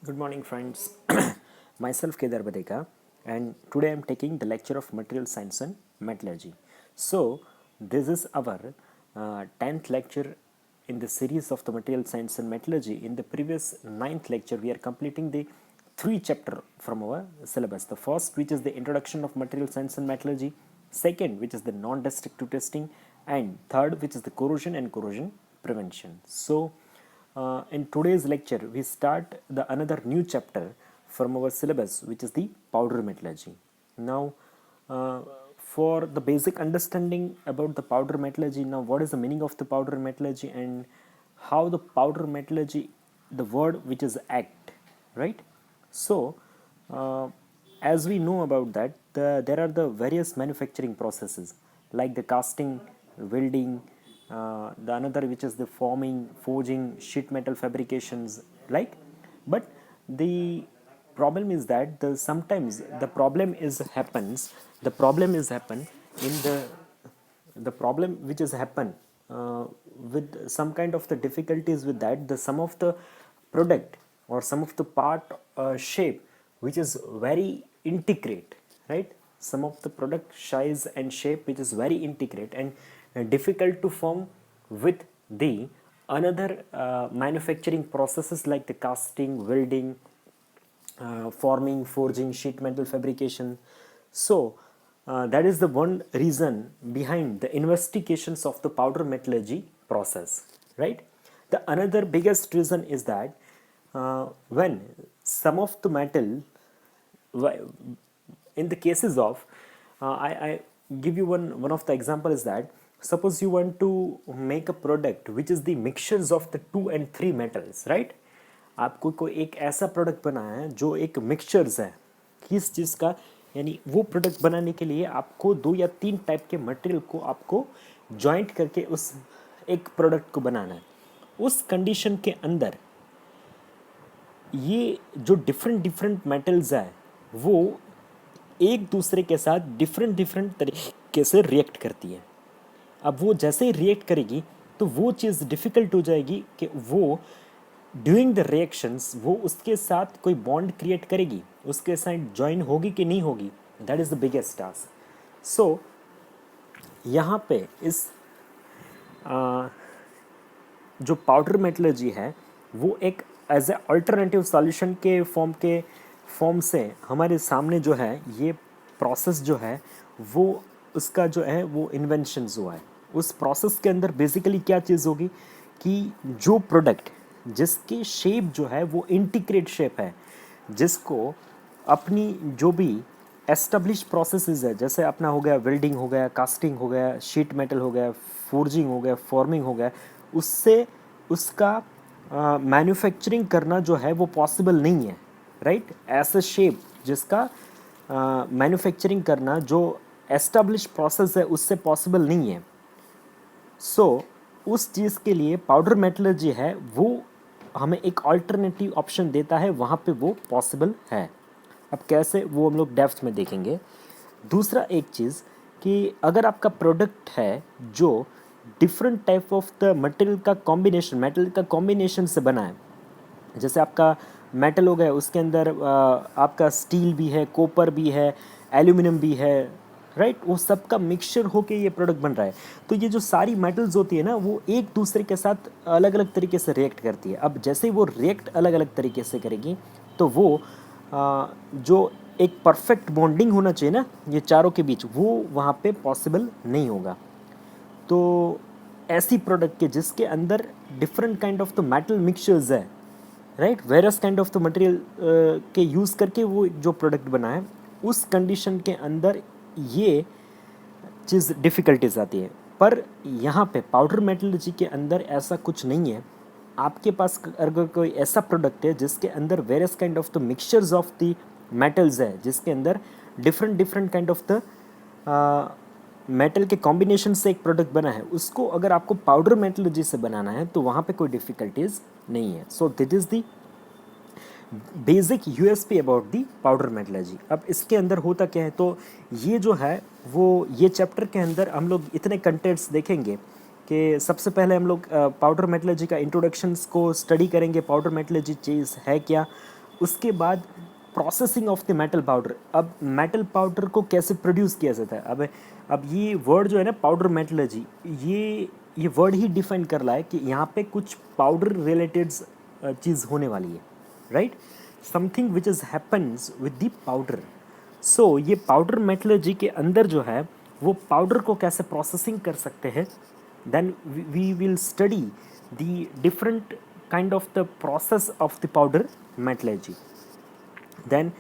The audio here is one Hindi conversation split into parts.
Good morning, friends. Myself Kedar Badeka, and today I'm taking the lecture of Material Science and Metallurgy. So, this is our 10th lecture in the series of the Material Science and Metallurgy. In the previous ninth lecture, we are completing the three chapter from our syllabus. The first, which is the introduction of Material Science and Metallurgy. Second, which is the non-destructive testing, and third, which is the corrosion and corrosion prevention. So, in today's lecture, we start the another new chapter from our syllabus, which is the powder metallurgy. Now, uh, for the basic understanding about the powder metallurgy, now what is the meaning of the powder metallurgy and how the powder metallurgy, the word which is act, right? So, uh, as we know about that, there are the various manufacturing processes like the casting, welding, the another which is the forming, forging, sheet metal fabrications, like. But the problem is that sometimes the problem is happen in the problem which is happen with some kind of the difficulties with that the some of the product or some of the part shape which is very integrate, right? Some of the product size and shape which is very integrate and difficult to form with the another manufacturing processes like the casting, welding, forming, forging, sheet metal fabrication. So, that is the one reason behind the investigations of the powder metallurgy process, right? The another biggest reason is that when some of the metal, in the cases of, I give you one of the example is that suppose you want to make a product which is the mixtures of the 2 and 3 metals, right? आपको कोई एक ऐसा प्रोडक्ट बनाना है जो एक मिक्सचर्स है किस चीज़ का, यानी वो प्रोडक्ट बनाने के लिए आपको 2 या 3 टाइप के मटेरियल को आपको जॉइंट करके उस एक प्रोडक्ट को बनाना है. उस कंडीशन के अंदर ये जो डिफरेंट डिफरेंट मेटल्स है वो एक दूसरे के साथ डिफरेंट डिफरेंट तरीके से रिएक्ट करती है. अब वो जैसे ही रिएक्ट करेगी तो वो चीज़ डिफ़िकल्ट हो जाएगी कि वो ड्यूरिंग द रिएक्शंस वो उसके साथ कोई बॉन्ड क्रिएट करेगी, उसके साथ ज्वाइन होगी कि नहीं होगी. That is the biggest task. So यहाँ पे इस जो पाउडर मेटलर्जी है वो एक एज ए अल्टरनेटिव सॉल्यूशन के फॉर्म से हमारे सामने जो है ये प्रोसेस जो है वो उसका जो है वो इन्वेंशंस हुआ है. उस प्रोसेस के अंदर बेसिकली क्या चीज़ होगी कि जो प्रोडक्ट जिसकी शेप जो है वो इंटीग्रेट शेप है, जिसको अपनी जो भी एस्टेब्लिश प्रोसेसेस है जैसे अपना हो गया वेल्डिंग हो गया, कास्टिंग हो गया, शीट मेटल हो गया, फोर्जिंग हो गया, फॉर्मिंग हो गया, उससे उसका मैन्युफैक्चरिंग करना जो है वो पॉसिबल नहीं है, राइट? ऐसा शेप जिसका मैन्युफैक्चरिंग करना जो एस्टेब्लिश प्रोसेस है उससे पॉसिबल नहीं है. सो उस चीज़ के लिए पाउडर मेटलर्जी है वो हमें एक अल्टरनेटिव ऑप्शन देता है, वहाँ पे वो पॉसिबल है. अब कैसे वो हम लोग डेप्थ में देखेंगे. दूसरा एक चीज़ कि अगर आपका प्रोडक्ट है जो different type of the material का कॉम्बिनेशन से बना है, जैसे आपका मेटल हो गया उसके अंदर आपका स्टील भी है, कॉपर भी है, एल्यूमिनियम भी है, राइट? वो सब का मिक्सचर होके ये प्रोडक्ट बन रहा है. तो ये जो सारी मेटल्स होती है ना वो एक दूसरे के साथ अलग अलग तरीके से रिएक्ट करती है. अब जैसे ही वो रिएक्ट अलग अलग तरीके से करेगी तो वो जो एक परफेक्ट बॉन्डिंग होना चाहिए ना ये चारों के बीच, वो वहाँ पे पॉसिबल नहीं होगा. तो ऐसी प्रोडक्ट के जिसके अंदर different kind of the metal mixtures है, right, various kind of the material के यूज़ करके वो जो प्रोडक्ट बना है, उस कंडीशन के अंदर ये चीज़ डिफ़िकल्टीज आती है. पर यहाँ पे पाउडर मेटलर्जी के अंदर ऐसा कुछ नहीं है. आपके पास अगर कोई ऐसा प्रोडक्ट है जिसके अंदर various kind of the mixtures of the metals है, जिसके अंदर different different kind of the metal के कॉम्बिनेशन से एक प्रोडक्ट बना है, उसको अगर आपको पाउडर मेटलर्जी से बनाना है तो वहाँ पे कोई डिफ़िकल्टीज नहीं है. सो this is the basic USP about the powder metallurgy. अब इसके अंदर होता क्या है, तो ये जो है वो ये चैप्टर के अंदर हम लोग इतने कंटेंट्स देखेंगे कि सबसे पहले हम लोग पाउडर मेटलर्जी का इंट्रोडक्शंस को स्टडी करेंगे, पाउडर मेटलर्जी चीज़ है क्या, उसके बाद processing of the metal powder. अब मेटल पाउडर को कैसे प्रोड्यूस किया जाता है, अब ये वर्ड जो है ना पाउडर मेटलर्जी, ये वर्ड ही डिफाइन कर रहा है कि यहाँ पे कुछ पाउडर रिलेटेड चीज़ होने वाली है, right, something which is happens with the powder. So ये पाउडर मेटलर्जी के अंदर जो है वो पाउडर को कैसे प्रोसेसिंग कर सकते हैं, then we will study the different kind of the process of the powder metallurgy. Then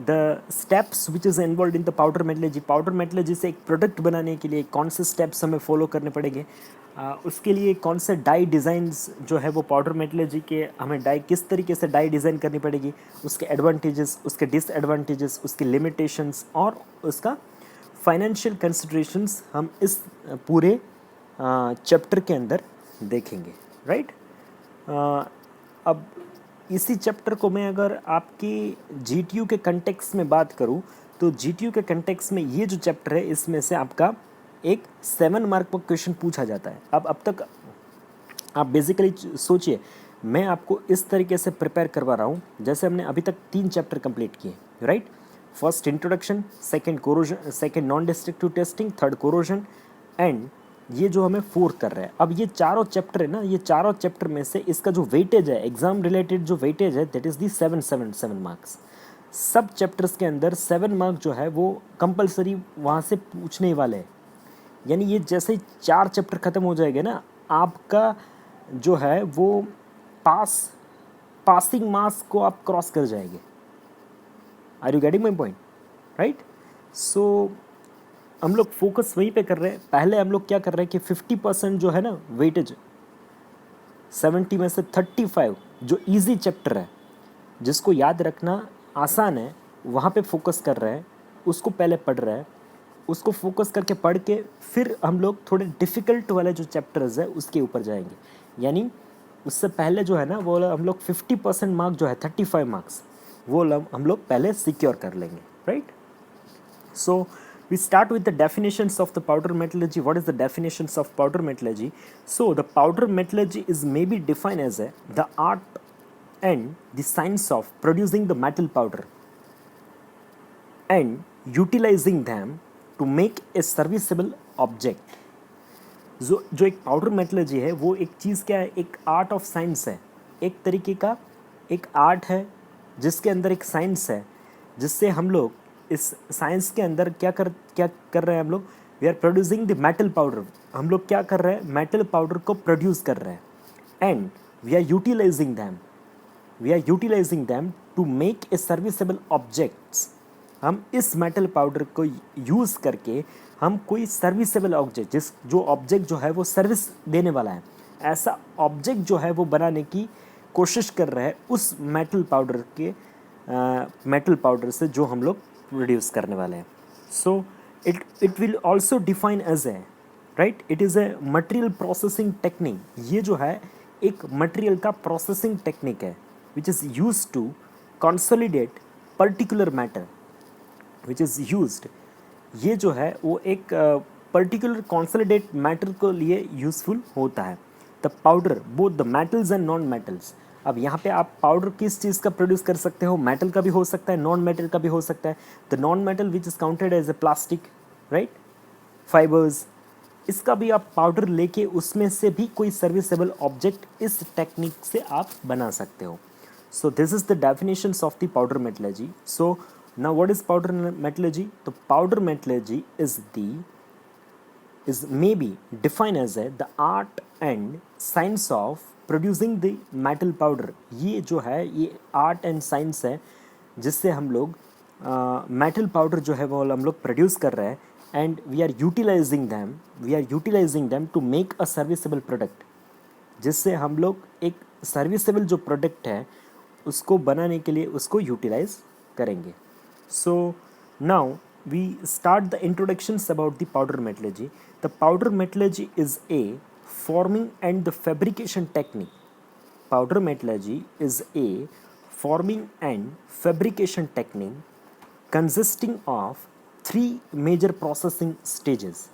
the steps which is involved in the powder metallurgy से एक प्रोडक्ट बनाने के लिए कौन से स्टेप्स हमें फॉलो करने पड़ेंगे, उसके लिए कौन से डाई डिज़ाइंस जो है वो पाउडर मेटलर्जी के, हमें डाई किस तरीके से डाई डिज़ाइन करनी पड़ेगी, उसके एडवांटेजेस, उसके डिसएडवांटेजेस, उसके लिमिटेशंस और उसका फाइनेंशियल कंसिडरेशंस हम इस पूरे चैप्टर के अंदर देखेंगे, राइट। अब इसी चैप्टर को मैं अगर आपकी जीटीयू के कंटेक्स्ट में बात करूं तो जीटीयू के कंटेक्स्ट में ये जो चैप्टर है इसमें से आपका एक 7 मार्क पर क्वेश्चन पूछा जाता है। अब तक आप बेसिकली सोचिए, मैं आपको इस तरीके से प्रिपेयर करवा रहा हूँ जैसे हमने अभी तक 3 चैप्टर कंप्लीट किए, right. First introduction, second corrosion, second non destructive testing, third corrosion, and ये जो हमें फोर्थ कर रहा है। अब ये चारों चैप्टर है ना, ये चारों चैप्टर में से इसका जो वेटेज है, एग्जाम रिलेटेड जो वेटेज है, दैट इज़ दी 7 मार्क्स। सब चैप्टर्स के अंदर 7 मार्क जो है वो कंपलसरी वहाँ से पूछने ही वाले हैं। यानी ये जैसे ही 4 चैप्टर ख़त्म हो जाएंगे ना, आपका जो है वो पासिंग मार्क्स को आप क्रॉस कर जाएंगे। Are you getting my point, right. So हम लोग फोकस वहीं पे कर रहे हैं। पहले हम लोग क्या कर रहे हैं कि 50% जो है ना वेटेज, 70 में से 35 जो इजी चैप्टर है जिसको याद रखना आसान है वहाँ पे फोकस कर रहे हैं, उसको पहले पढ़ रहे हैं, उसको फोकस करके पढ़ के फिर हम लोग थोड़े डिफ़िकल्ट वाले जो चैप्टर्स है उसके ऊपर जाएंगे। यानी उससे पहले जो है ना वो हम लोग 50% मार्क जो है 35 मार्क्स वो हम लोग पहले सिक्योर कर लेंगे, right. So we start with the definitions of the powder metallurgy. What is the definitions of powder metallurgy? So the powder metallurgy is maybe defined as the art and the science of producing the metal powder and utilizing them to make a serviceable object. जो एक पाउडर मेटलर्जी है वो एक चीज़ क्या है, एक आर्ट ऑफ साइंस है, एक तरीके का एक आर्ट है जिसके अंदर एक साइंस है, जिससे हम लोग इस साइंस के अंदर क्या कर रहे हैं हम लोग, we are producing the metal powder. हम लोग क्या कर रहे हैं, मेटल पाउडर को प्रोड्यूस कर रहे हैं and we are utilising them to make a serviceable objects. हम इस मेटल पाउडर को यूज़ करके हम कोई सर्विसेबल ऑब्जेक्ट, जो ऑब्जेक्ट जो है वो सर्विस देने वाला है, ऐसा ऑब्जेक्ट जो है वो बनाने की कोशिश कर रहे हैं उस मेटल पाउडर से जो हम लोग प्रोड्यूस करने वाले हैं। So it will also define as a, right, it is a material processing technique. ये जो है एक मटेरियल का प्रोसेसिंग टेक्निक है which is use to consolidate particular matter which is used. ये जो है वो एक पर्टिकुलर कंसोलिडेट मैटर को लिए यूज़फुल होता है। The powder both the metals and non metals. अब यहाँ पे आप पाउडर किस चीज़ का प्रोड्यूस कर सकते हो, मेटल का भी हो सकता है, नॉन मेटल का भी हो सकता है। The non metal which is counted as a plastic, right, fibres, इसका भी आप पाउडर लेके उसमें से भी कोई सर्विसेबल ऑब्जेक्ट इस टेक्निक से आप बना सकते हो। So this is the definitions of the powder metallurgy. So now what is powder metallurgy? तो powder metallurgy is maybe defined as the art and science of producing the metal powder। ये जो है ये आर्ट एंड साइंस है जिससे हम लोग मेटल पाउडर जो है वो हम लोग प्रोड्यूस कर रहे हैं and we are utilising them to make a serviceable product, जिससे हम लोग एक सर्विसेबल जो प्रोडक्ट है उसको बनाने के लिए उसको यूटिलाइज करेंगे। So now we start the introductions about the powder metallurgy. The powder metallurgy is a forming and the fabrication technique. Powder metallurgy is a forming and fabrication technique consisting of 3 major processing stages.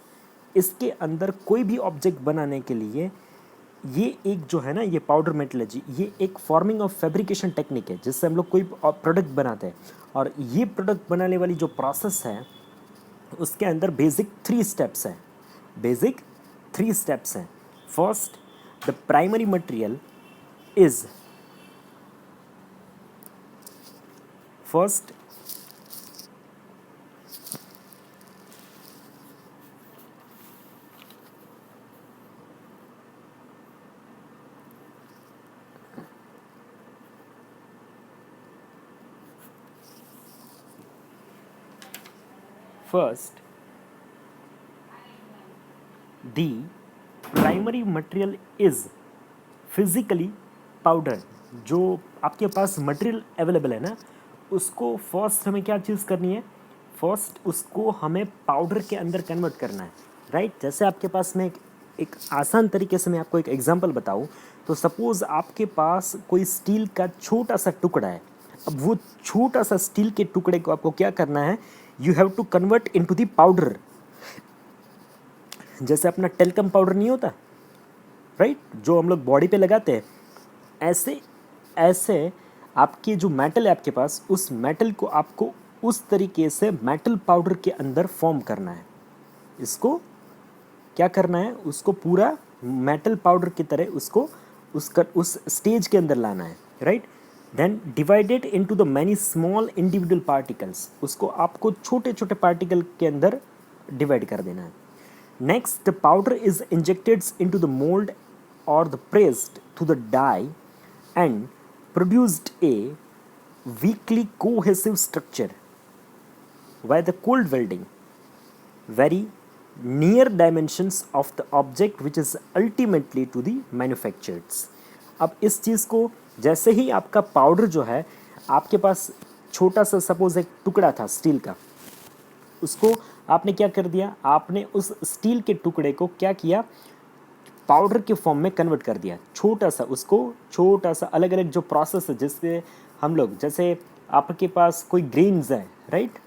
इसके अंदर कोई भी ऑब्जेक्ट बनाने के लिए ये एक जो है ना, ये पाउडर मेटलर्जी, ये एक फॉर्मिंग ऑफ फैब्रिकेशन टेक्निक है जिससे हम लोग कोई प्रोडक्ट बनाते हैं। और ये प्रोडक्ट बनाने वाली जो प्रोसेस है उसके अंदर बेसिक 3 स्टेप्स हैं। बेसिक 3 स्टेप्स हैं। First, the primary material is first first the primary material is physically powder. जो आपके पास मटेरियल अवेलेबल है ना, उसको फर्स्ट हमें क्या चीज़ करनी है, फर्स्ट उसको हमें पाउडर के अंदर कन्वर्ट करना है, राइट। जैसे आपके पास में एक आसान तरीके से मैं आपको एक एग्जांपल बताऊं, तो सपोज़ आपके पास कोई स्टील का छोटा सा टुकड़ा है। अब वो छोटा सा स्टील के टुकड़े को आपको क्या करना है, you have to convert into the powder. जैसे अपना टेल्कम पाउडर नहीं होता, राइट, जो हम लोग बॉडी पे लगाते हैं, ऐसे ऐसे आपके जो मेटल है आपके पास, उस मेटल को आपको उस तरीके से मेटल पाउडर के अंदर फॉर्म करना है। इसको क्या करना है, उसको पूरा मेटल पाउडर की तरह उसको उस स्टेज के अंदर लाना है, right. Then divided into the many small individual particles, उसको आपको छोटे छोटे पार्टिकल के अंदर डिवाइड कर देना है। Next, the powder is injected into the mould और the pressed through the die and produced a weakly cohesive structure by the cold welding very near dimensions of the object which is ultimately to the manufactured। अब इस चीज़ को, जैसे ही आपका पाउडर जो है आपके पास छोटा सा सपोज एक टुकड़ा था स्टील का, उसको आपने क्या कर दिया, आपने उस स्टील के टुकड़े को क्या किया, पाउडर के फॉर्म में कन्वर्ट कर दिया। छोटा सा उसको, छोटा सा अलग अलग जो प्रोसेस है जिससे हम लोग, जैसे आपके पास कोई ग्रेन्स है, राइट,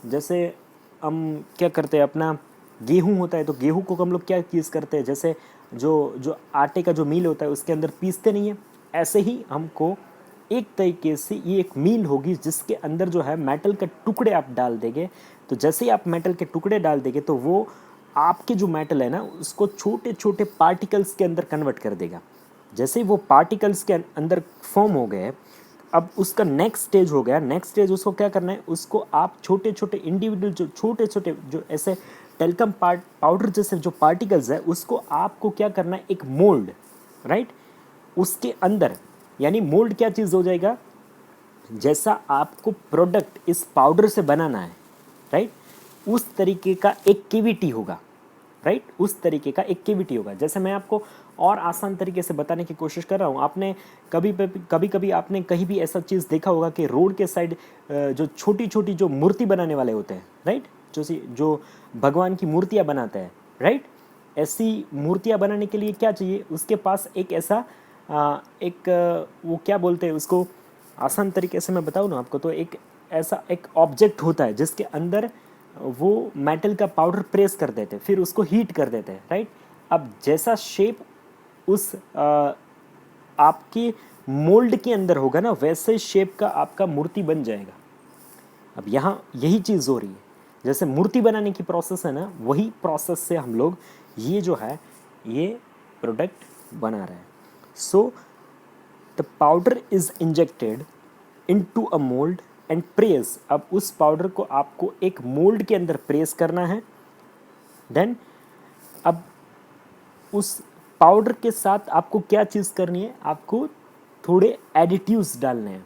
जैसे हम क्या करते हैं, अपना गेहूं होता है तो गेहूं को हम लोग क्या चीज़ करते हैं, जैसे जो जो आटे का जो मील होता है उसके अंदर पीसते नहीं है, ऐसे ही हमको एक तरीके से ये एक मील होगी जिसके अंदर जो है मेटल के टुकड़े आप डाल देंगे। तो जैसे ही आप मेटल के टुकड़े डाल देंगे तो वो आपके जो मेटल है ना उसको छोटे छोटे पार्टिकल्स के अंदर कन्वर्ट कर देगा। जैसे ही वो पार्टिकल्स के अंदर फॉर्म हो गए, अब उसका नेक्स्ट स्टेज हो गया। नेक्स्ट स्टेज उसको क्या करना है, उसको आप छोटे छोटे इंडिविजुअल जो छोटे छोटे जो ऐसे टेल्कम पाउडर जैसे जो पार्टिकल्स है उसको आपको क्या करना है, एक मोल्ड, राइट, उसके अंदर, यानी मोल्ड क्या चीज़ हो जाएगा, जैसा आपको प्रोडक्ट इस पाउडर से बनाना है, राइट, उस तरीके का एक केविटी होगा, राइट, उस तरीके का एक केविटी होगा। जैसे मैं आपको और आसान तरीके से बताने की कोशिश कर रहा हूँ, आपने कभी कभी आपने कहीं भी ऐसा चीज़ देखा होगा कि रोड के साइड जो छोटी छोटी जो मूर्ति बनाने वाले होते हैं, राइट, जो भगवान की मूर्तियाँ बनाते हैं, राइट, ऐसी मूर्तियाँ बनाने के लिए क्या चाहिए, उसके पास एक ऐसा वो क्या बोलते हैं उसको, आसान तरीके से मैं बताऊँ ना आपको, तो एक ऐसा एक ऑब्जेक्ट होता है जिसके अंदर वो मेटल का पाउडर प्रेस कर देते हैं, फिर उसको हीट कर देते हैं, राइट। अब जैसा शेप उस आपके मोल्ड के अंदर होगा ना, वैसे शेप का आपका मूर्ति बन जाएगा। अब यहाँ यही चीज़ हो रही है, जैसे मूर्ति बनाने की प्रोसेस है ना, वही प्रोसेस से हम लोग ये जो है ये प्रोडक्ट बना रहे हैं। सो the powder is injected into a mould and press. अब उस पाउडर को आपको एक मोल्ड के अंदर प्रेस करना है। देन अब उस पाउडर के साथ आपको क्या चीज़ करनी है, आपको थोड़े एडिटिव्स डालने हैं।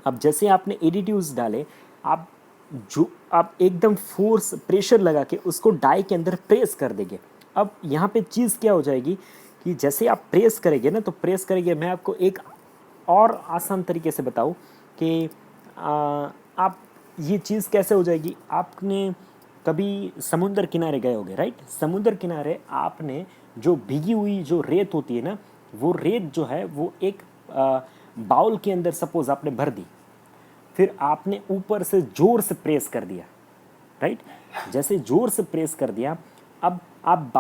अब जैसे आपने एडिटिव्स डाले, आप एकदम फोर्स प्रेशर लगा के उसको डाई के अंदर प्रेस कर देंगे। अब यहाँ पे चीज़ क्या हो जाएगी कि जैसे आप प्रेस करेंगे ना, तो प्रेस करेंगे, मैं आपको एक और आसान तरीके से बताऊँ कि आप ये चीज़ कैसे हो जाएगी। आपने कभी समुद्र किनारे गए होंगे, राइट, समुद्र किनारे आपने जो भीगी हुई जो रेत होती है ना, वो रेत जो है वो एक बाउल के अंदर सपोज आपने भर दी, फिर आपने ऊपर से ज़ोर से प्रेस कर दिया, राइट, जैसे ज़ोर से प्रेस कर दिया, अब आप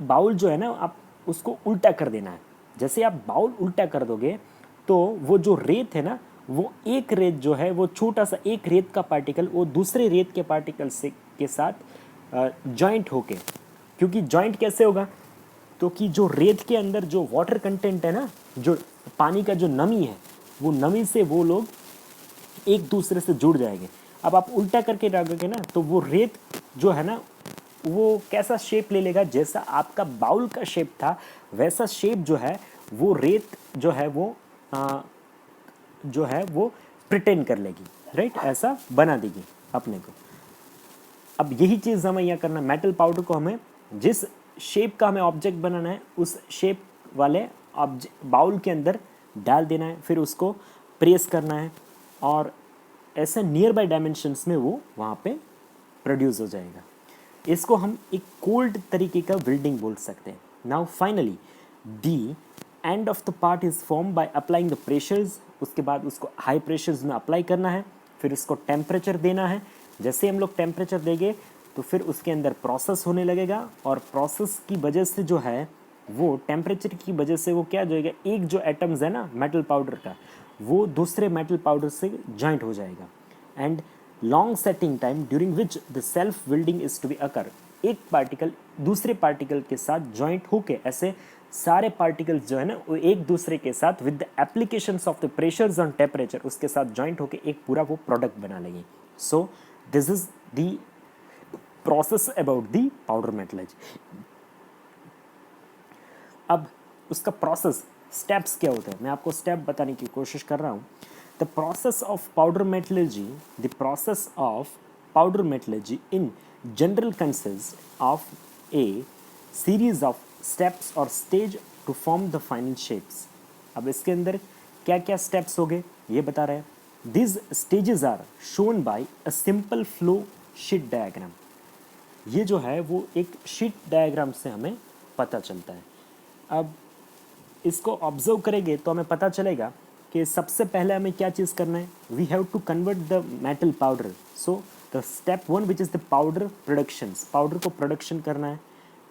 बाउल जो है ना, आप उसको उल्टा कर देना है। जैसे आप बाउल उल्टा कर दोगे तो वो जो रेत है ना, वो एक रेत जो है वो छोटा सा एक रेत का पार्टिकल वो दूसरे रेत के पार्टिकल से के साथ जॉइंट होके, क्योंकि जॉइंट कैसे होगा, तो कि जो रेत के अंदर जो वाटर कंटेंट है ना, जो पानी का जो नमी है, वो नमी से वो लोग एक दूसरे से जुड़ जाएंगे। अब आप उल्टा करके रखोगे ना तो वो रेत जो है ना वो कैसा शेप ले लेगा, जैसा आपका बाउल का शेप था वैसा शेप जो है वो रेत जो है वो प्रिटेंड कर लेगी, राइट, ऐसा बना देगी अपने को। अब यही चीज़ हमें यहाँ करना है, मेटल पाउडर को हमें जिस शेप का हमें ऑब्जेक्ट बनाना है उस शेप वाले बाउल के अंदर डाल देना है, फिर उसको प्रेस करना है और ऐसे नियर बाय डायमेंशंस में वो वहाँ पे प्रोड्यूस हो जाएगा। इसको हम एक कोल्ड तरीके का बिल्डिंग बोल सकते हैं। Now finally the end of the part is form by applying the pressures. उसके बाद उसको हाई प्रेशर्स में अप्लाई करना है, फिर उसको टेम्परेचर देना है। जैसे हम लोग टेम्परेचर देंगे तो फिर उसके अंदर प्रोसेस होने लगेगा और प्रोसेस की वजह से जो है वो टेम्परेचर की वजह से वो क्या जाएगा, एक जो एटम्स है ना मेटल पाउडर का वो दूसरे मेटल पाउडर से जॉइंट हो जाएगा। And long setting time during which the self welding is to be occur. एक पार्टिकल दूसरे पार्टिकल के साथ जॉइंट होके ऐसे सारे पार्टिकल्स जो है ना वो एक दूसरे के साथ with the applications of the pressures on temperature उसके साथ जॉइंट होके एक पूरा वो प्रोडक्ट बना लेंगे। सो this is the process about the powder metallurgy. अब उसका प्रोसेस स्टेप्स क्या होता है, मैं आपको स्टेप बताने की कोशिश कर रहा हूँ। The process of powder metallurgy, the process of powder metallurgy in general consist of a series of steps और stage to form the final shapes. अब इसके अंदर क्या क्या स्टेप्स हो गए ये बता रहे हैं। This stages are shown by a simple flow sheet diagram. ये जो है वो एक शीट डायग्राम से हमें पता चलता है। अब इसको ऑब्जर्व करेंगे तो हमें पता चलेगा कि सबसे पहले हमें क्या चीज़ करना है, we have to convert the metal powder. So the step one which is the powder productions, powder को प्रोडक्शन करना है,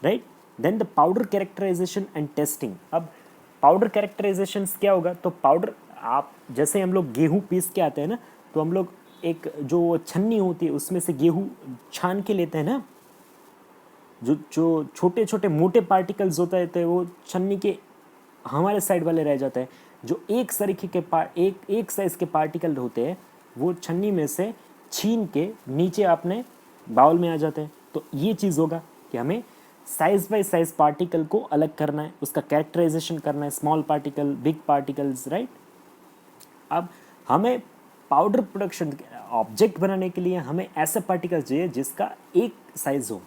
right. Then the powder characterisation and testing. अब पाउडर कैरेक्टराइजेशन क्या होगा, तो पाउडर आप जैसे हम लोग गेहूँ पीस के आते हैं ना तो हम लोग एक जो छन्नी होती है उसमें से गेहूँ छान के लेते हैं ना, जो छोटे छोटे मोटे पार्टिकल्स होता है तो वो छन्नी के हमारे साइड वाले रह जाते हैं। जो एक तरीके के एक साइज के पार्टिकल होते हैं वो छन्नी में से छीन के नीचे अपने बाउल में आ जाते हैं। तो ये चीज़ होगा कि हमें साइज बाय साइज पार्टिकल को अलग करना है, उसका कैरेक्टराइजेशन करना है, small particle, big particles, right. अब हमें पाउडर प्रोडक्शन ऑब्जेक्ट बनाने के लिए हमें ऐसे पार्टिकल चाहिए जिसका एक साइज हो,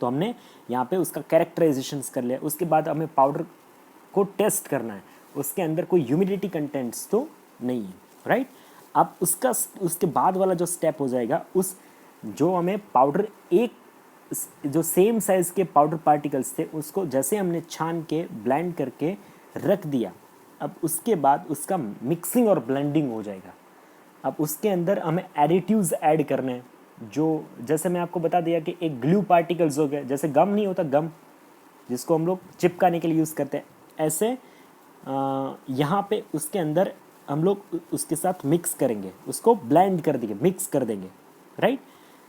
तो हमने यहाँ पे उसका कैरेक्टराइजेशन कर लिया। उसके बाद हमें पाउडर को टेस्ट करना है, उसके अंदर कोई ह्यूमिडिटी कंटेंट्स तो नहीं है, राइट। अब उसके बाद वाला जो स्टेप हो जाएगा, उस जो हमें पाउडर एक जो सेम साइज़ के पाउडर पार्टिकल्स थे उसको जैसे हमने छान के ब्लेंड करके रख दिया, अब उसके बाद उसका मिक्सिंग और ब्लेंडिंग हो जाएगा। अब उसके अंदर हमें एडिटिव्स ऐड करने हैं, जो जैसे मैं आपको बता दिया कि एक ग्लू पार्टिकल्स हो गए, जैसे गम नहीं होता, गम जिसको हम लोग चिपकाने के लिए यूज़ करते हैं, ऐसे यहाँ पे उसके अंदर हम लोग उसके साथ मिक्स करेंगे, उसको ब्लेंड कर देंगे, मिक्स कर देंगे, right.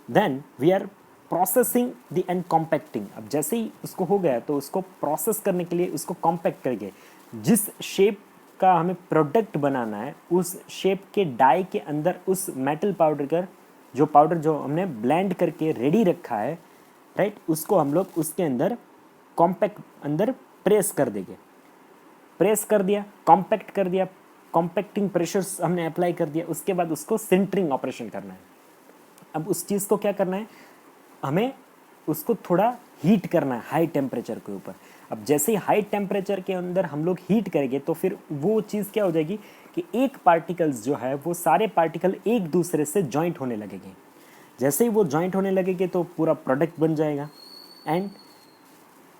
Then we are processing the and compacting. अब जैसे ही उसको हो गया तो उसको प्रोसेस करने के लिए उसको कॉम्पैक्ट करेंगे। जिस शेप का हमें प्रोडक्ट बनाना है उस शेप के डाई के अंदर उस मेटल पाउडर का जो पाउडर जो हमने ब्लेंड करके रेडी रखा है, राइट, उसको हम लोग उसके अंदर कॉम्पैक्ट अंदर प्रेस कर देंगे। प्रेस कर दिया, कॉम्पैक्ट कर दिया, कॉम्पैक्टिंग प्रेशर्स हमने अप्लाई कर दिया। उसके बाद उसको सिंटरिंग ऑपरेशन करना है। अब उस चीज़ को क्या करना है, हमें उसको थोड़ा हीट करना है हाई टेम्परेचर के ऊपर। अब जैसे ही हाई टेम्परेचर के अंदर हम लोग हीट करेंगे तो फिर वो चीज़ क्या हो जाएगी कि एक पार्टिकल्स जो है वो सारे पार्टिकल एक दूसरे से जॉइंट होने लगेंगे। जैसे ही वो जॉइंट होने लगेंगे तो पूरा प्रोडक्ट बन जाएगा एंड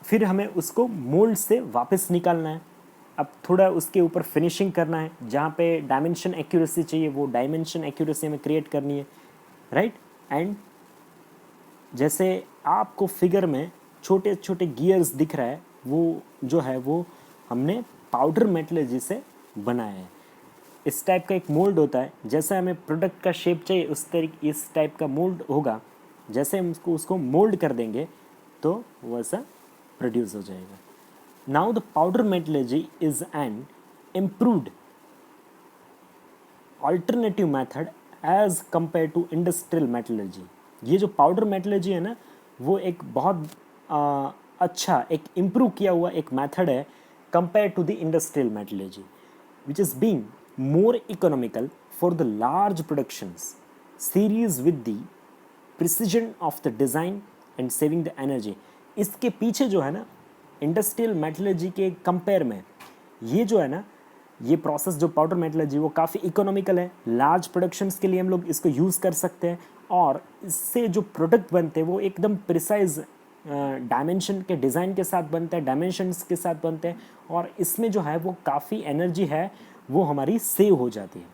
फिर हमें उसको मोल्ड से वापस निकालना है। अब थोड़ा उसके ऊपर फिनिशिंग करना है, जहाँ पे डायमेंशन एक्यूरेसी चाहिए वो डायमेंशन एक्यूरेसी हमें क्रिएट करनी है, राइट। एंड जैसे आपको फिगर में छोटे छोटे गियर्स दिख रहा है, वो जो है वो हमने पाउडर मेटलर्जी से बनाया है। इस टाइप का एक मोल्ड होता है, जैसे हमें प्रोडक्ट का शेप चाहिए उस तरीके इस टाइप का मोल्ड होगा, जैसे हम उसको मोल्ड कर देंगे तो वैसा प्रोड्यूस हो जाएगा। Now the powder metallurgy is an improved alternative method as compare to industrial metallurgy. ये जो पाउडर मेटलर्जी है ना, वो एक बहुत अच्छा एक इम्प्रूव किया हुआ एक मेथड है compare to the industrial metallurgy, which is being more economical for the large productions series with the precision of the design and saving the energy। इसके पीछे जो है ना इंडस्ट्रियल मेटलर्जी के कंपेयर में ये जो है ना ये प्रोसेस जो पाउडर मेटलर्जी वो काफ़ी इकोनॉमिकल है, लार्ज प्रोडक्शंस के लिए हम लोग इसको यूज़ कर सकते हैं और इससे जो प्रोडक्ट बनते हैं वो एकदम प्रिसाइज डायमेंशन के डिज़ाइन के साथ बनते हैं, डायमेंशंस के साथ बनते हैं और इसमें जो है वो काफ़ी एनर्जी है वो हमारी सेव हो जाती है,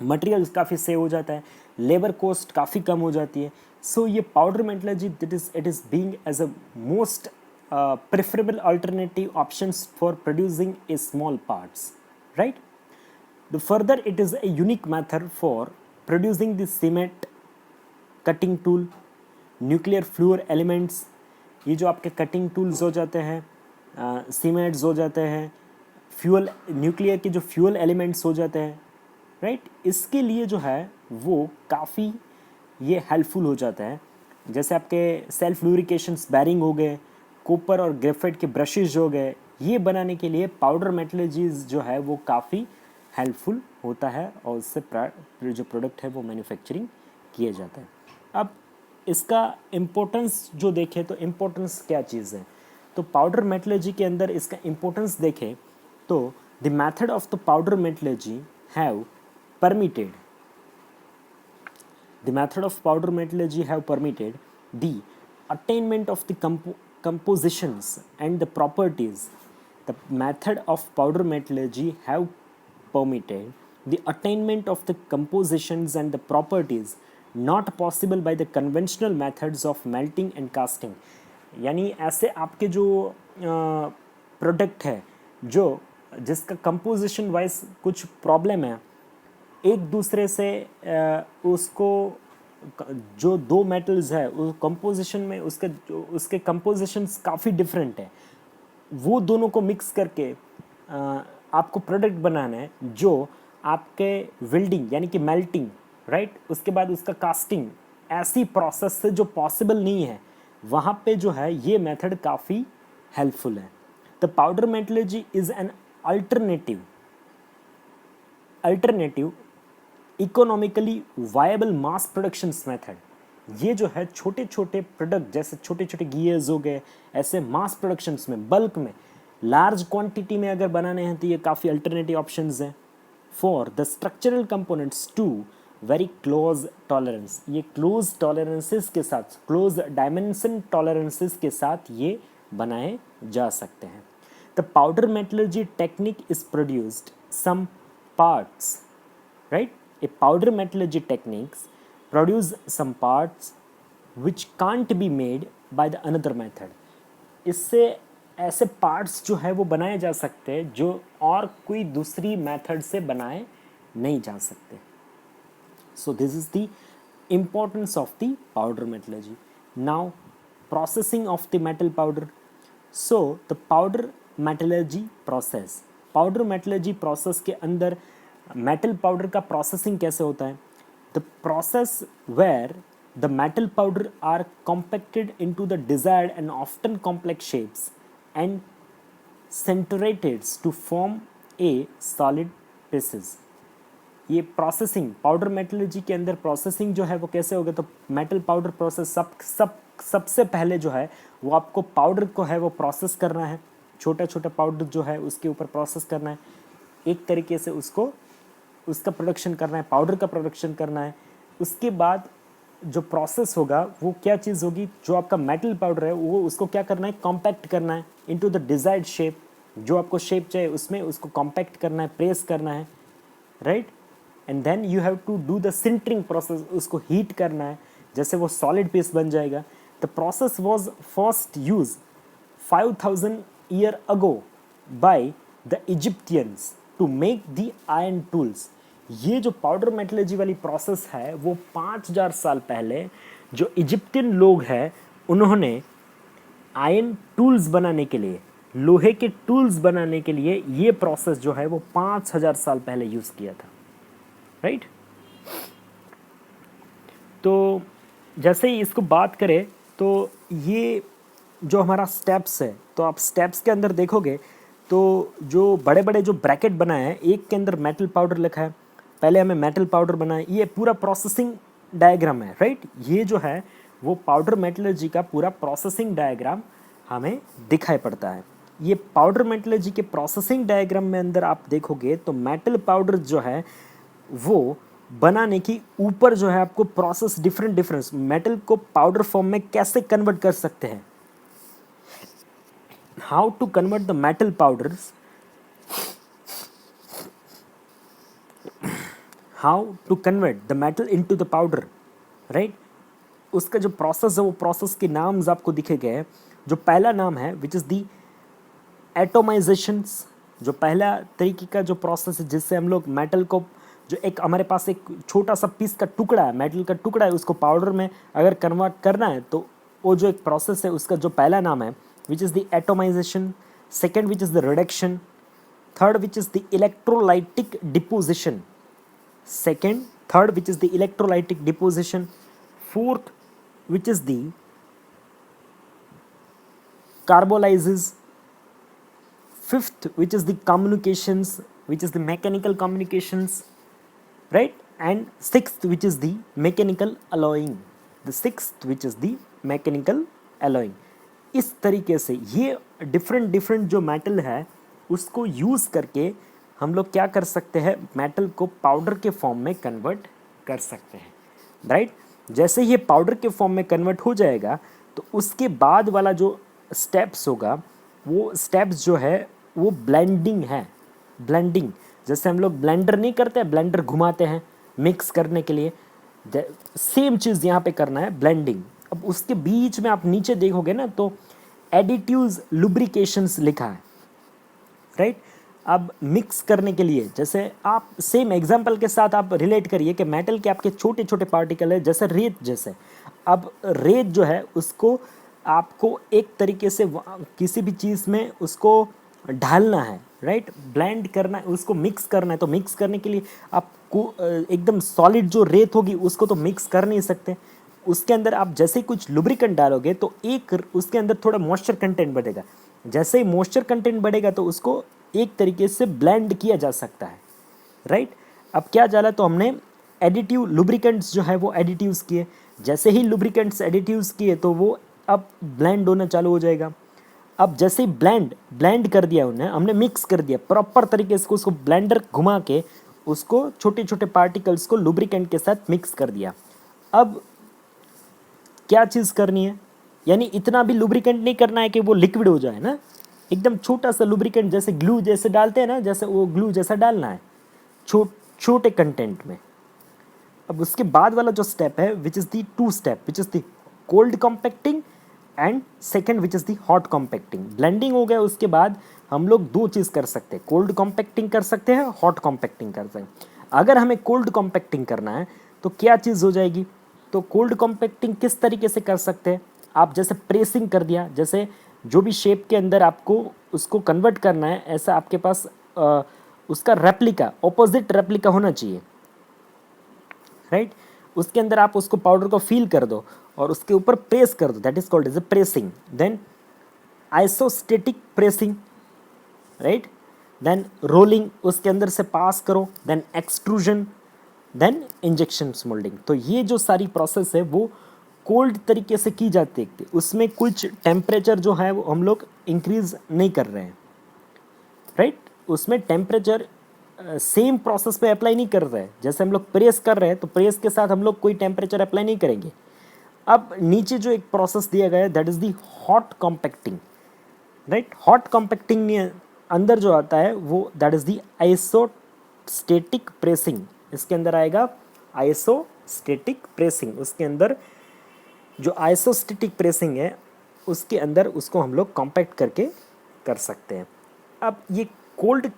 मटेरियल्स काफ़ी सेव हो जाता है, लेबर कॉस्ट काफ़ी कम हो जाती है। सो ये powder metallurgy it is being as a most preferable alternative options for producing a small parts, right. The further it is a unique method for producing the cement, cutting tool, nuclear fuel elements, ये जो आपके कटिंग टूल्स हो जाते हैं, सीमेंट्स हो जाते हैं, फ्यूल न्यूक्लियर के जो फ्यूल एलिमेंट्स हो जाते हैं, राइट, इसके लिए जो है वो काफ़ी ये हेल्पफुल हो जाता है। जैसे आपके सेल्फ लूब्रिकेशंस बैरिंग हो गए, कॉपर और ग्रेफाइट के ब्रशेज हो गए, ये बनाने के लिए पाउडर मेटलर्जीज जो है वो काफ़ी हेल्पफुल होता है और उससे जो प्रोडक्ट है वो मैन्युफैक्चरिंग किया जाता है। अब इसका इम्पोर्टेंस जो देखें तो इम्पोर्टेंस क्या चीज़ है, तो पाउडर मेटलर्जी के अंदर इसका इम्पोर्टेंस देखें तो the method of the powder metallurgy have permitted the method of powder metallurgy have permitted the attainment of the compositions and the properties. The method of powder metallurgy have permitted the attainment of the compositions and the properties not possible by the conventional methods of melting and casting। यानी ऐसे आपके जो प्रोडक्ट है जो जिसका कंपोजिशन वाइज कुछ प्रॉब्लम है, एक दूसरे से उसको जो दो मेटल्स है उस कंपोजिशन में उसके कंपोजिशंस काफ़ी डिफरेंट है, वो दोनों को मिक्स करके आपको प्रोडक्ट बनाना है जो आपके वेल्डिंग यानी कि मेल्टिंग, राइट, उसके बाद उसका कास्टिंग ऐसी प्रोसेस से जो पॉसिबल नहीं है, वहाँ पे जो है ये मेथड काफ़ी हेल्पफुल है। The powder metallurgy is an alternative economically viable mass productions method. ये जो है छोटे छोटे प्रोडक्ट जैसे छोटे छोटे गियर्स हो गए, ऐसे मास प्रोडक्शंस में बल्क में लार्ज क्वांटिटी में अगर बनाने हैं तो ये काफ़ी अल्टरनेटिव ऑप्शंस हैं। For the structural components to very close tolerance, ये क्लोज टॉलरेंसेस के साथ, क्लोज डायमेंशन टॉलरेंसेस के साथ ये बनाए जा सकते हैं। The powder metallurgy technique is produced some parts, right, a powder metallurgy techniques produce some parts which can't be made by the another method। इससे ऐसे पार्ट्स जो है वो बनाए जा सकते हैं जो और कोई दूसरी मेथड से बनाए नहीं जा सकते। So this is the importance of the powder metallurgy. Now processing of the metal powder. So the powder metallurgy process, powder metallurgy process के अंदर मेटल पाउडर का प्रोसेसिंग कैसे होता है? The process where the metal powder are compacted into the desired and often complex shapes and sintered to form a solid pieces. ये प्रोसेसिंग पाउडर मेटलर्जी के अंदर प्रोसेसिंग जो है वो कैसे होगा, तो मेटल पाउडर प्रोसेस सबसे पहले जो है वो आपको पाउडर को है वो प्रोसेस करना है, छोटा छोटा पाउडर जो है उसके ऊपर प्रोसेस करना है, एक तरीके से उसका प्रोडक्शन करना है, पाउडर का प्रोडक्शन करना है। उसके बाद जो प्रोसेस होगा वो क्या चीज़ होगी, जो आपका मेटल पाउडर है वो उसको क्या करना है, कॉम्पैक्ट करना है इनटू द डिजायर्ड शेप, जो आपको शेप चाहिए उसमें उसको कॉम्पैक्ट करना है, प्रेस करना है, right. And then you have to do the sintering process, उसको हीट करना है जैसे वो सॉलिड पीस बन जाएगा। The process was first use 5000 year ago by the Egyptians to make the iron tools। ये जो पाउडर मेटलर्जी वाली प्रोसेस है वो 5000 साल पहले जो इजिप्टियन लोग हैं उन्होंने आयरन टूल्स बनाने के लिए, लोहे के टूल्स बनाने के लिए ये प्रोसेस जो है वो 5000 साल पहले यूज़ किया था, राइट। तो जैसे ही इसको बात करें तो ये जो हमारा स्टेप्स है, तो आप स्टेप्स के अंदर देखोगे तो जो बड़े बड़े जो ब्रैकेट बनाए हैं, एक के अंदर मेटल पाउडर लिखा है, पहले हमें मेटल पाउडर बनाए, ये पूरा प्रोसेसिंग डायग्राम है, राइट। ये जो है वो पाउडर मेटलर्जी का पूरा प्रोसेसिंग डायग्राम हमें दिखाई पड़ता है। ये पाउडर मेटलर्जी के प्रोसेसिंग डायग्राम में अंदर आप देखोगे तो मेटल पाउडर जो है वो बनाने की ऊपर जो है आपको प्रोसेस डिफरेंट मेटल को पाउडर फॉर्म में कैसे कन्वर्ट कर सकते हैं, how to convert the metal powders, how to convert the metal into the powder, right. उसका जो प्रोसेस है वो प्रोसेस के नाम्स आपको दिखे गए हैं। जो पहला नाम है विच इज़ दी एटोमाइजेशंस, जो पहला तरीके का जो प्रोसेस है जिससे हम लोग मेटल को, जो एक हमारे पास एक छोटा सा पीस का टुकड़ा है, मेटल का टुकड़ा है, उसको पाउडर में अगर कन्वर्ट करना है तो वो जो एक प्रोसेस है उसका जो पहला नाम है which is the atomisation, second which is the reduction, third which is the electrolytic deposition, second, third which is the electrolytic deposition, fourth which is the carbolysis, fifth which is the communications, which is the mechanical communications, right, and sixth which is the mechanical alloying, the sixth which is the mechanical alloying। इस तरीके से ये डिफरेंट जो मेटल है उसको यूज़ करके हम लोग क्या कर सकते हैं, मेटल को पाउडर के फॉर्म में कन्वर्ट कर सकते हैं, राइट। जैसे ये पाउडर के फॉर्म में कन्वर्ट हो जाएगा तो उसके बाद वाला जो स्टेप्स होगा वो स्टेप्स जो है वो ब्लेंडिंग है। ब्लेंडिंग जैसे हम लोग ब्लेंडर नहीं करते हैं, ब्लेंडर घुमाते हैं मिक्स करने के लिए, सेम चीज़ यहाँ पे करना है, ब्लेंडिंग। अब उसके बीच में आप नीचे देखोगे ना तो एडिटिव्स लुब्रिकेशंस लिखा है, राइट। अब मिक्स करने के लिए जैसे आप सेम एग्जांपल के साथ आप रिलेट करिए कि मेटल के आपके छोटे छोटे पार्टिकल है जैसे रेत जैसे। अब रेत जो है उसको आपको एक तरीके से किसी भी चीज़ में उसको ढालना है, राइट, ब्लेंड करना है, उसको मिक्स करना है। तो मिक्स करने के लिए आपको एकदम सॉलिड जो रेत होगी उसको तो मिक्स कर नहीं सकते, उसके अंदर आप जैसे ही कुछ लुब्रिकेंट डालोगे तो एक उसके अंदर थोड़ा मॉइस्चर कंटेंट बढ़ेगा। जैसे ही मॉइस्चर कंटेंट बढ़ेगा तो उसको एक तरीके से ब्लेंड किया जा सकता है, राइट। अब क्या डाला तो हमने एडिटिव लुब्रिकेंट्स जो है वो एडिटिव्स किए, जैसे ही लुब्रिकेंट्स एडिटिव्स किए तो वो अब ब्लेंड होना चालू हो जाएगा। अब जैसे ही ब्लेंड कर दिया उन्हें, हमने मिक्स कर दिया प्रॉपर तरीके से, उसको ब्लेंडर घुमा के उसको छोटे छोटे पार्टिकल्स को लुब्रिकेंट के साथ मिक्स कर दिया। अब क्या चीज़ करनी है, यानी इतना भी लुब्रिकेंट नहीं करना है कि वो लिक्विड हो जाए ना, एकदम छोटा सा लुब्रिकेंट जैसे ग्लू जैसे डालते हैं ना, जैसे वो ग्लू जैसा डालना है छोटे कंटेंट में। अब उसके बाद वाला जो स्टेप है which is the two step which is the cold compacting and second which is the hot compacting. Blending हो गया उसके बाद हम लोग दो चीज़ कर सकते हैं, कोल्ड कॉम्पैक्टिंग कर सकते हैं, हॉट कॉम्पैक्टिंग कर सकते हैं। अगर हमें कोल्ड कॉम्पैक्टिंग करना है तो क्या चीज़ हो जाएगी, तो कोल्ड कॉम्पैक्टिंग किस तरीके से कर सकते हैं आप, जैसे प्रेसिंग कर दिया, जैसे जो भी शेप के अंदर आपको उसको कन्वर्ट करना है ऐसा आपके पास उसका रेप्लिका, ऑपोजिट रेप्लिका होना चाहिए, राइट। उसके अंदर आप उसको पाउडर को फील कर दो और उसके ऊपर प्रेस कर दो, that is called as a pressing. Then isostatic pressing, right, then rolling उसके अंदर से पास करो, then extrusion, then injection moulding. तो ये जो सारी प्रोसेस है वो कोल्ड तरीके से की जाती है, उसमें कुछ टेम्परेचर जो है वो हम लोग इंक्रीज नहीं कर रहे हैं, राइट। उसमें टेम्परेचर सेम प्रोसेस पे अप्लाई नहीं कर रहे हैं, जैसे हम लोग प्रेस कर रहे हैं तो प्रेस के साथ हम लोग कोई टेम्परेचर अप्लाई नहीं करेंगे। अब नीचे जो एक प्रोसेस दिया गया है that is the hot compacting, right. Hot compacting में अंदर जो आता है वो that is the isostatic pressing. इसके अंदर आएगा आइसोस्टेटिक प्रेसिंग, उसके अंदर जो आइसोस्टेटिक प्रेसिंग है उसके अंदर उसको हम लोग कॉम्पैक्ट करके कर सकते हैं। अब ये कोल्ड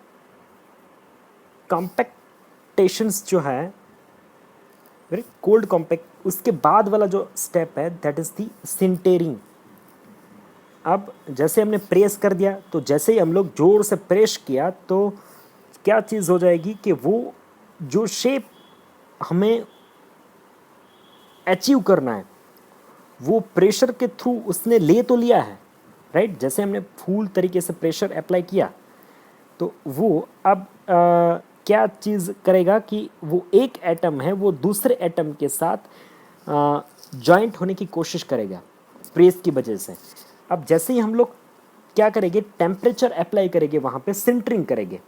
कॉम्पैक्टेशंस जो है, कोल्ड कॉम्पैक्ट, उसके बाद वाला जो स्टेप है दैट इज़ दी सिंटेरिंग। अब जैसे हमने प्रेस कर दिया, तो जैसे ही हम लोग ज़ोर से प्रेस किया तो क्या चीज़ हो जाएगी कि वो जो शेप हमें अचीव करना है वो प्रेशर के थ्रू उसने ले तो लिया है, राइट। जैसे हमने फुल तरीके से प्रेशर अप्लाई किया तो वो अब क्या चीज़ करेगा कि वो एक एटम है वो दूसरे एटम के साथ जॉइंट होने की कोशिश करेगा प्रेस की वजह से। अब जैसे ही हम लोग क्या करेंगे, टेम्परेचर अप्लाई करेंगे, वहाँ पे सिंटरिंग करेंगे।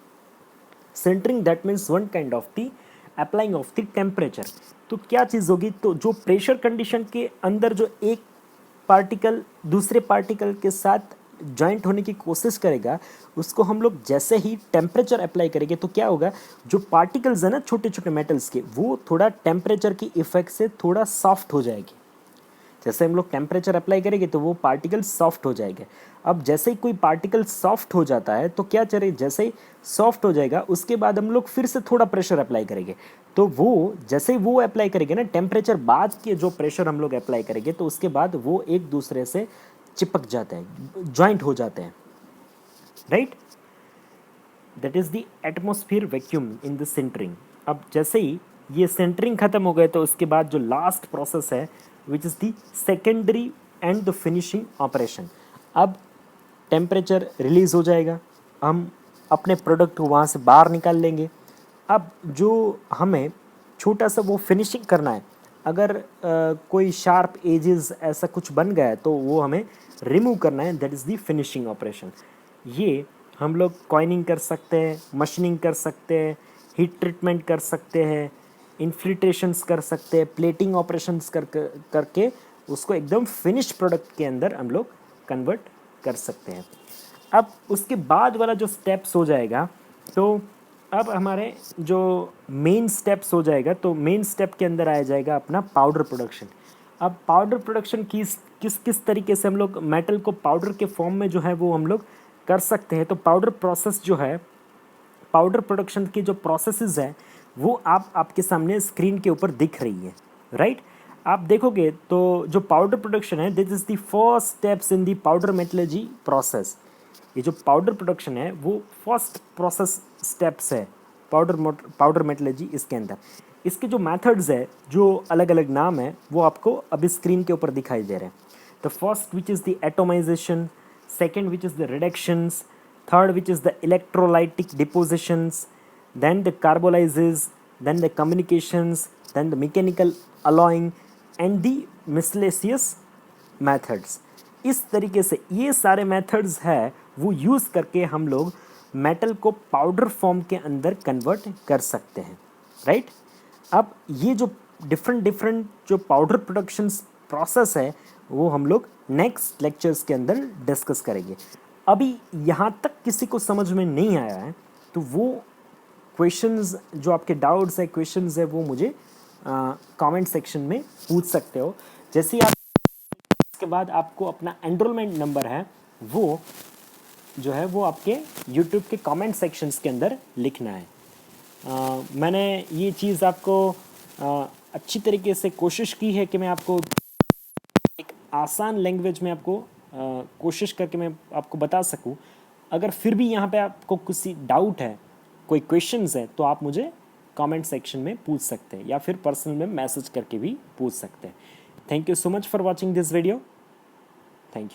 Sintering that means one kind of the applying of the temperature. तो क्या चीज़ होगी, तो जो प्रेशर कंडीशन के अंदर जो एक पार्टिकल दूसरे पार्टिकल के साथ जॉइंट होने की कोशिश करेगा, उसको हम लोग जैसे ही टेम्परेचर अप्लाई करेंगे तो क्या होगा, जो पार्टिकल्स है ना छोटे छोटे मेटल्स के, वो थोड़ा टेम्परेचर की इफेक्ट से थोड़ा सॉफ्ट हो जाएगी। जैसे हम लोग टेम्परेचर अप्लाई करेंगे तो वो पार्टिकल सॉफ्ट हो जाएंगे। अब जैसे ही कोई पार्टिकल सॉफ्ट हो जाता है तो क्या चले, जैसे ही सॉफ्ट हो जाएगा उसके बाद हम लोग फिर से थोड़ा प्रेशर अप्लाई करेंगे, तो वो जैसे ही वो अप्लाई करेंगे ना टेम्परेचर बाद के जो प्रेशर हम लोग अप्लाई करेंगे तो उसके बाद वो एक दूसरे से चिपक जाते हैं, ज्वाइंट हो जाते हैं, right. That is the atmosphere vacuum in the sintering. अब जैसे ही ये सिंटरिंग ख़त्म हो गए तो उसके बाद जो लास्ट प्रोसेस है which is the secondary and the finishing operation. अब टेम्परेचर रिलीज़ हो जाएगा, हम अपने प्रोडक्ट को वहाँ से बाहर निकाल लेंगे। अब जो हमें छोटा सा वो फिनिशिंग करना है, अगर कोई शार्प एजेस ऐसा कुछ बन गया है तो वो हमें रिमूव करना है, that is the finishing operation. ये हम लोग कॉइनिंग कर सकते हैं, मशीनिंग कर सकते हैं, हीट ट्रीटमेंट कर सकते हैं, इन्फिल्ट्रेशंस कर सकते हैं, प्लेटिंग ऑपरेशंस करके उसको एकदम फिनिश प्रोडक्ट के अंदर हम लोग कन्वर्ट कर सकते हैं। अब उसके बाद वाला जो स्टेप्स हो जाएगा, तो अब हमारे जो मेन स्टेप्स हो जाएगा, तो मेन स्टेप के अंदर आया जाएगा अपना पाउडर प्रोडक्शन। अब पाउडर प्रोडक्शन किस किस किस तरीके से हम लोग मेटल को पाउडर के फॉर्म में जो है वो हम लोग कर सकते हैं। तो पाउडर प्रोसेस जो है, पाउडर प्रोडक्शन की जो प्रोसेसेस है वो आपके सामने स्क्रीन के ऊपर दिख रही है, राइट। आप देखोगे तो जो पाउडर प्रोडक्शन है this is the first steps in the powder metallurgy process. ये जो पाउडर प्रोडक्शन है वो फर्स्ट प्रोसेस स्टेप्स है पाउडर मेटलर्जी। इसके अंदर इसके जो मेथड्स है, जो अलग अलग नाम है, वो आपको अभी स्क्रीन के ऊपर दिखाई दे रहे हैं। The first which is the atomisation, second which is the reductions, third which is the electrolytic depositions, then the carbolysis, then the communications, then the mechanical alloying and the miscellaneous methods। इस तरीके से ये सारे मेथड्स है वो यूज़ करके हम लोग मेटल को पाउडर फॉर्म के अंदर कन्वर्ट कर सकते हैं, राइट। अब ये जो डिफरेंट जो पाउडर प्रोडक्शन प्रोसेस है वो हम लोग नेक्स्ट लेक्चर्स के अंदर डिस्कस करेंगे। अभी यहाँ तक किसी को समझ में नहीं आया है तो वो क्वेश्चंस, जो आपके डाउट्स है, क्वेश्चंस है, वो मुझे कमेंट सेक्शन में पूछ सकते हो। जैसे ही आप इसके बाद आपको अपना एनरोलमेंट नंबर है वो जो है वो आपके यूट्यूब के कमेंट सेक्शंस के अंदर लिखना है। मैंने ये चीज़ आपको अच्छी तरीके से कोशिश की है कि मैं आपको एक आसान लैंग्वेज में आपको कोशिश करके मैं आपको बता सकूं। अगर फिर भी यहाँ पे आपको किसी डाउट है, कोई क्वेश्चंस है, तो आप मुझे कमेंट सेक्शन में पूछ सकते हैं या फिर पर्सनल में मैसेज करके भी पूछ सकते हैं। Thank you so much for watching this video.